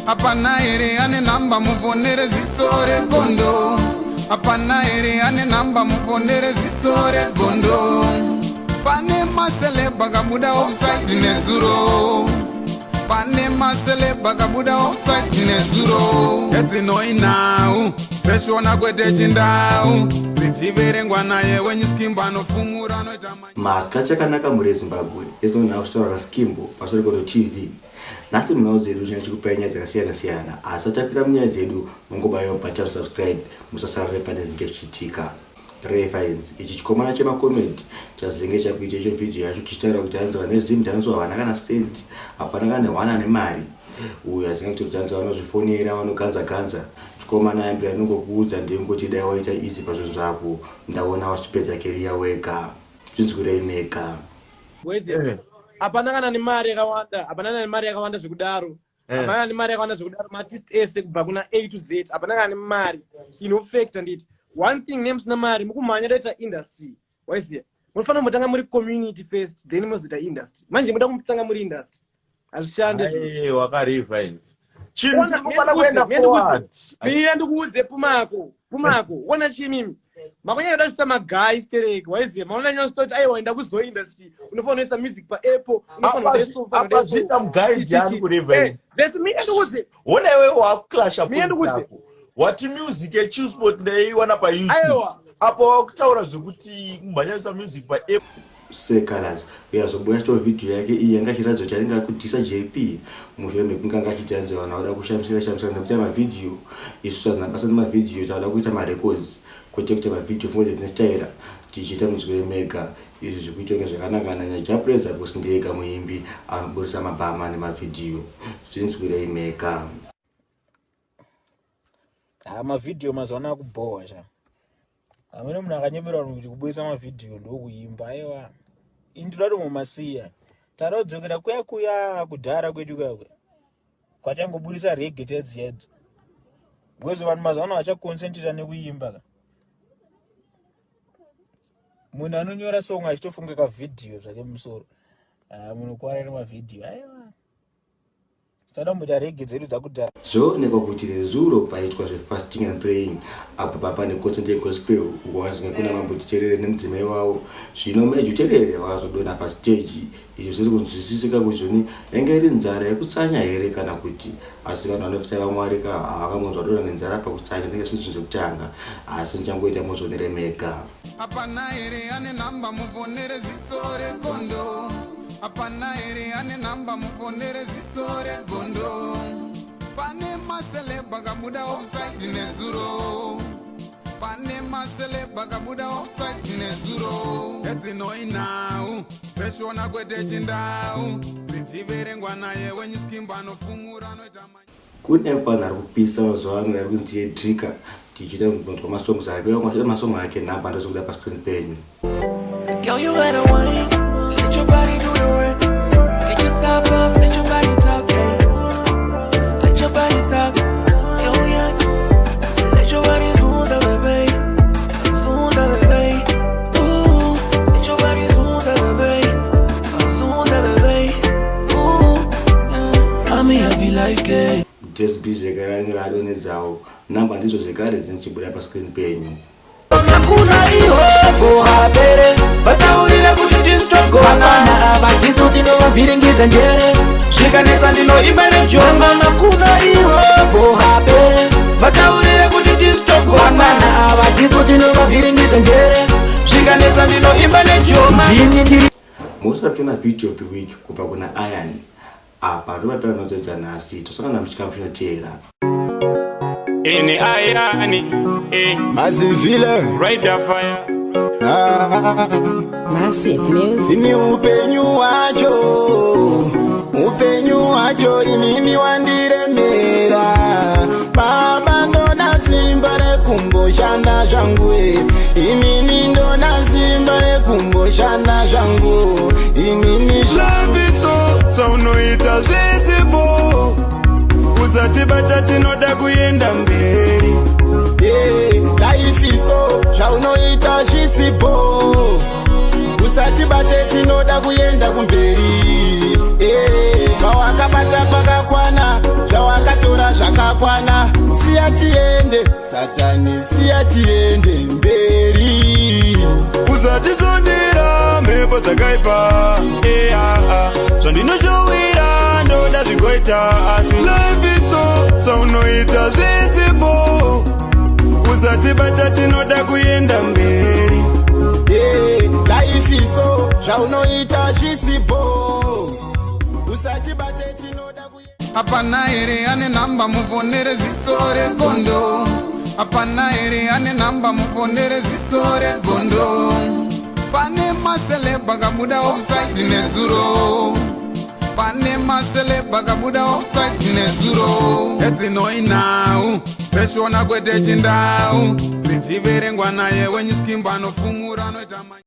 Apana ere ane namba muponere zisore gondo. Apana ere ane namba muponere zisore gondo. Pane masele bagabuda offside nezuro. Pane masele bagabuda offside nezuro. Eti noi now. Peshona kwete chindau. Zichiverengwa naye wenye skimba no fumura no itama. Maska chakanaka muri Zimbabwe. Ezo na kustaura skimbo pasori koto TV. Nasi mnao zedu zinachikupa nyaya dzakasiyana-siyana. Asi tapira munyaya dzedu mungobayo button subscribe musasarire pane zvinenge zvichiitika. Reference ichi chikomana chemakomedi chazenge chakuita icho video yacho chichitaura kuti hanzi vane Zim dhanzi havana kana senti, hapana kana wana nemari. Uyo asinga kuti dhanzi vanozvifonera vanoganza-ganza. Chikomana yambira nongokuudza ndengoti dai waita easy pazvinhu zvako ndaona wachipedza career wega. Zvinzi kureimeka. Apana kana ni mari yakawanda, hapana kana ni mari yakawanda zvekudaro. Hapana kana ni mari yakawanda zvekudaro matist ese kubva kuna A to Z. Hapana kana ni mari inofactor nditi. One thing names na mari mukumhanya data industry. Waiziya? Munofanira mutanga muri community first then muzoita industry. Manje muda kumutanga muri industry. Azvishande zvino. Wakarefines. Chinhu chinofanira kuenda forward. Mira ndikuudze Pumako. Wona chimimi. Makunyanya kuda kuita magai stereke. Waiziya? Maonanya kusitoti aiwa enda kuzo industry. Unofanira kuisa music pa Apple. Unofanira kuisa sofa. Apa zvita mugai jani kurefine. Bese mira ndikuudze. Wona iwe waklasha point yako. Wati music yeChillspot ndeiwana pa YouTube. Apo wakutaura zvekuti kumbanyisa music pa Apple. Sekalazi uyazobuya chito video yake iyi yanga chiradzo charinga kudhisa JP mushure mekunga ngachitanze vana vada kushamsira nekuita mavideo isu sanabasa nemavideo tavada kuita marecords kwete kuita mavideo fungo zvinestaira tichiita muziki remega. Izvi zvikuita kunge zvakanaka nanya Japreza because ndiyega muimbi anoburisa mabhama nemavideo zvinzi kureimeka. Mavideo mazuva kuboha sha. Amene munhu akanyemerwa kuti kubuisa mavideo ndokuimba aiwa. Indira mumasiya. Tarodzokera kuya kudhara kwedu kwakwe. Kwachangoburisa reggae chedzo. Bwezo vanhu mazuva vachaconcentrate nekuimba. Munhu anonyora song achitofunga ka video zvake musoro. Munhu kwarira mavideo aiwa. Sada muda reggae dzedu dzakudhara. Zvoonekwa kuti nezuro paitwa fasting and praying apo papane concert yegospel wazinge kuna mambuti cherere nemudzimai wavo. Zvino Major Cherere vakazodona pastage. Izvo zviri kunzwisisika kuti zvoni yange iri nzara yekutsanya here kana kuti asi vanhu vanofita vamwarika havakamgonzwa dona nenzara pakutsanya nenge zvinhu zvekutanga asi ndichangoita mozvoneremeka. Apana here ane namba muponere zisore gondo. Apana ere ane namba muponere zisore gondo. Pane masele bagabuda offside nezuro. Pane masele bagabuda offside nezuro. Eti noi now. Peshona kwete chindau. Zichiverengwa naye wenye skimba no fumura no itama. Kune pana ari kupisa mazuva ano ari kunzi Drika tichita mubonzwa masongs ake wamashita masong ake namba ndozokuda pascreen penyu. Girl, you had a wine. Let your body do the work. Get your top off, let your body talk, yeah. Let your body talk, oh yeah. Let your body zoom, baby. Zoom, baby. Ooh, let your body zoom, baby. Zoom, baby. Ooh, yeah. I mean, I feel like it. Just be zekarani rado nezao. Namba ndizo zekare zinichibuda pascreen penyu. Kuna iho bohabere bataurira kuti distrogo amana abatiso tinovavhiringidza njere zvikanetsa ndinoimba nejonga makuna iho bohabere bataurira kuti distrogo amana abatiso tinovavhiringidza njere zvikanetsa ndinoimba nejonga. Most of the video of the week kubva kuna Iron apa ndopapera nozoita nhasi tosangana muchikamphino tera. Ini ayani, Massive Rider Fire. Massive music. Ini upenyu wacho inini wandiremera. Baba ndona simba rekumboshanda zvangu. Inini ndona simba rekumboshanda zvangu. Inini Shabito, saunoita zvizibo. Uzatibata tinoda kuenda mberi. Life is so, zvaunoita zvisipo. Usatibate tinoda kuenda kumberi. Pawakabata pakakwana, zvawakatora yakwana, siya tiende, Satani siya tiende mberi. Uzatizondera mhepo dzakaipa, zvandinoshowira ndoda zvigoita asi life is so saunoita zvizibo. Uzatibata tinoda kuenda mberi. Life is so zvaunoita zvisipo. Usatibate tinoda kuenda. Hapana ere ane namba muponere ziso regondo. Hapana ere ane namba muponere ziso regondo. Pane maseleba kabuda offside nezuro. Pane maseleba kabuda offside nezuro. Etsinoi now peshona kwete chindau. Richiverengwa naye wenyu skimba nofumura noita